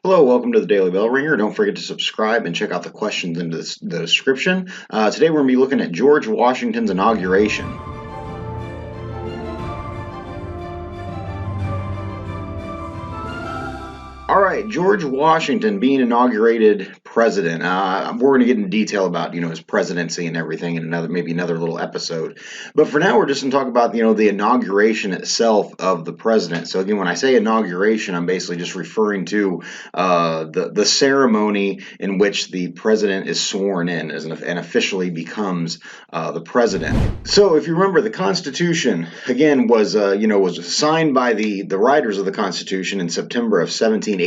Hello, welcome to the Daily Bellringer. Don't forget to subscribe and check out the questions in the description. Today we're going to be looking at George Washington's inauguration. All right, George Washington being inaugurated president. We're going to get into detail about his presidency and everything in maybe another little episode. But for now, we're just going to talk about the inauguration itself of the president. So again, when I say inauguration, I'm basically just referring to the ceremony in which the president is sworn in and officially becomes the president. So if you remember, the Constitution again was signed by the writers of the Constitution in September of 1787,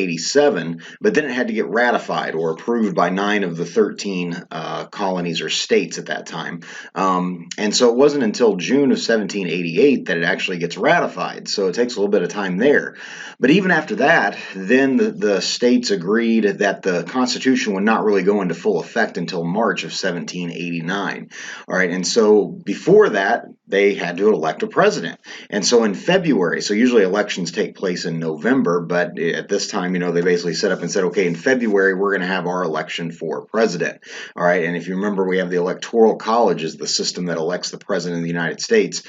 but then it had to get ratified or approved by 9 of the 13 colonies or states at that time. And so it wasn't until June of 1788 that it actually gets ratified. So it takes a little bit of time there. But even after that, then the states agreed that the Constitution would not really go into full effect until March of 1789. All right, and so before that, they had to elect a president. And so in February, so usually elections take place in November, but at this time, they basically set up and said, okay, in February, we're going to have our election for president. All right, and if you remember, we have the Electoral College is the system that elects the president of the United States.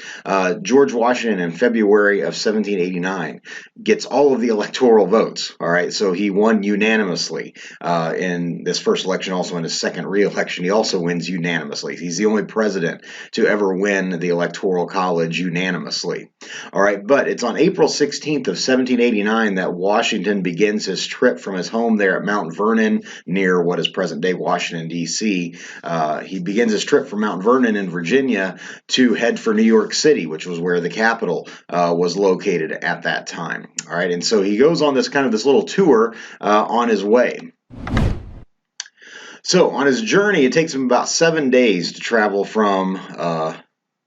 George Washington in February of 1789 gets all of the electoral votes. All right, so he won unanimously in this first election. Also in his second re-election, he also wins unanimously. He's the only president to ever win the Electoral College unanimously. All right, but it's on April 16th of 1789 that Washington begins his trip from his home there at Mount Vernon near what is present-day Washington, D.C. He begins his trip from Mount Vernon in Virginia to head for New York City, which was where the capital was located at that time. All right, and so he goes on this little tour on his way. So on his journey, it takes him about 7 days to travel from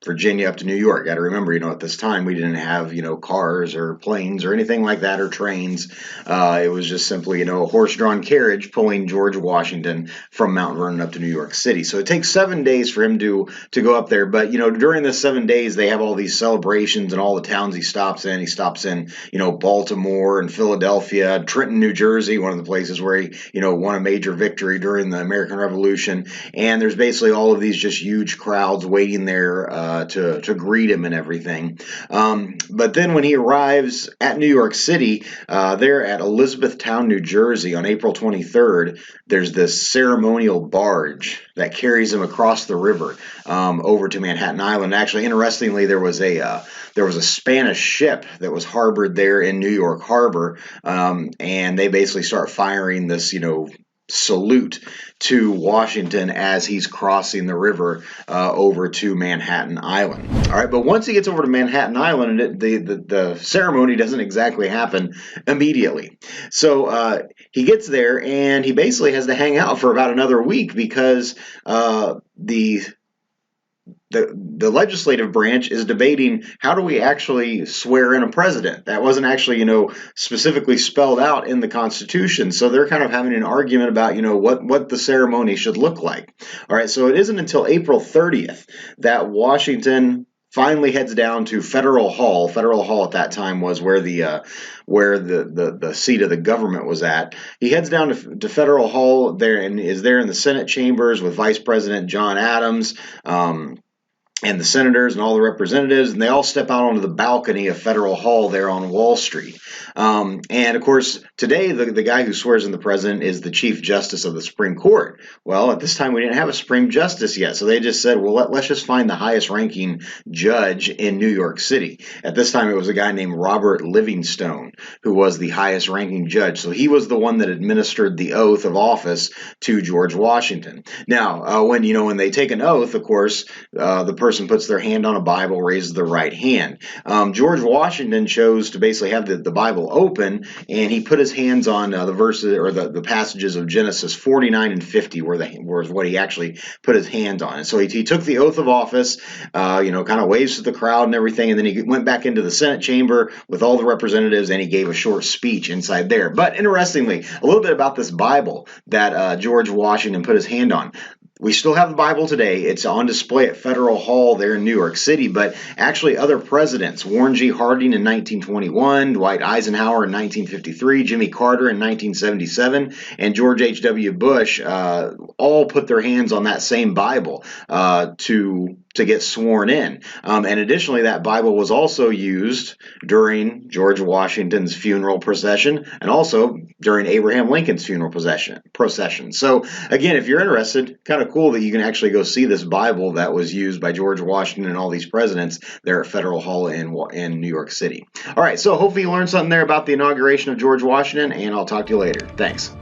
Virginia up to New York. Got to remember, at this time we didn't have, cars or planes or anything like that or trains. It was just simply, a horse-drawn carriage pulling George Washington from Mount Vernon up to New York City. So it takes 7 days for him to go up there. But, during the 7 days, they have all these celebrations and all the towns he stops in. He stops in, Baltimore and Philadelphia, Trenton, New Jersey, one of the places where he, won a major victory during the American Revolution. And there's basically all of these just huge crowds waiting there to greet him and everything. But then when he arrives at New York City, there at Elizabethtown, New Jersey on April 23rd, there's this ceremonial barge that carries him across the river over to Manhattan Island. Actually, interestingly, there was a Spanish ship that was harbored there in New York Harbor, and they basically start firing this, salute to Washington as he's crossing the river over to Manhattan Island. All right, but once he gets over to Manhattan Island, the ceremony doesn't exactly happen immediately. So he gets there and he basically has to hang out for about another week because the legislative branch is debating how do we actually swear in a president. That wasn't actually, specifically spelled out in the Constitution. So they're kind of having an argument about, what the ceremony should look like. All right, so it isn't until April 30th that Washington finally heads down to Federal Hall. Federal Hall at that time was where the seat of the government was at. He heads down to Federal Hall there and is there in the Senate chambers with Vice President John Adams, and the senators and all the representatives, and they all step out onto the balcony of Federal Hall there on Wall Street. And of course, today the guy who swears in the president is the Chief Justice of the Supreme Court. Well, at this time we didn't have a Supreme Justice yet, so they just said, well, let's just find the highest ranking judge in New York City. At this time it was a guy named Robert Livingstone who was the highest ranking judge. So he was the one that administered the oath of office to George Washington. Now, when they take an oath, of course, the person puts their hand on a Bible, raises their right hand. George Washington chose to basically have the Bible open, and he put his hands on the verses or the passages of Genesis 49 and 50, was what he actually put his hands on. And so he took the oath of office, kind of waves to the crowd and everything, and then he went back into the Senate chamber with all the representatives, and he gave a short speech inside there. But interestingly, a little bit about this Bible that George Washington put his hand on. We still have the Bible today. It's on display at Federal Hall there in New York City, but actually other presidents, Warren G. Harding in 1921, Dwight Eisenhower in 1953, Jimmy Carter in 1977, and George H.W. Bush all put their hands on that same Bible to get sworn in. And additionally, that Bible was also used during George Washington's funeral procession and also during Abraham Lincoln's funeral procession. So again, if you're interested, kind of cool that you can actually go see this Bible that was used by George Washington and all these presidents there at Federal Hall in New York City. All right, so hopefully you learned something there about the inauguration of George Washington, and I'll talk to you later. Thanks.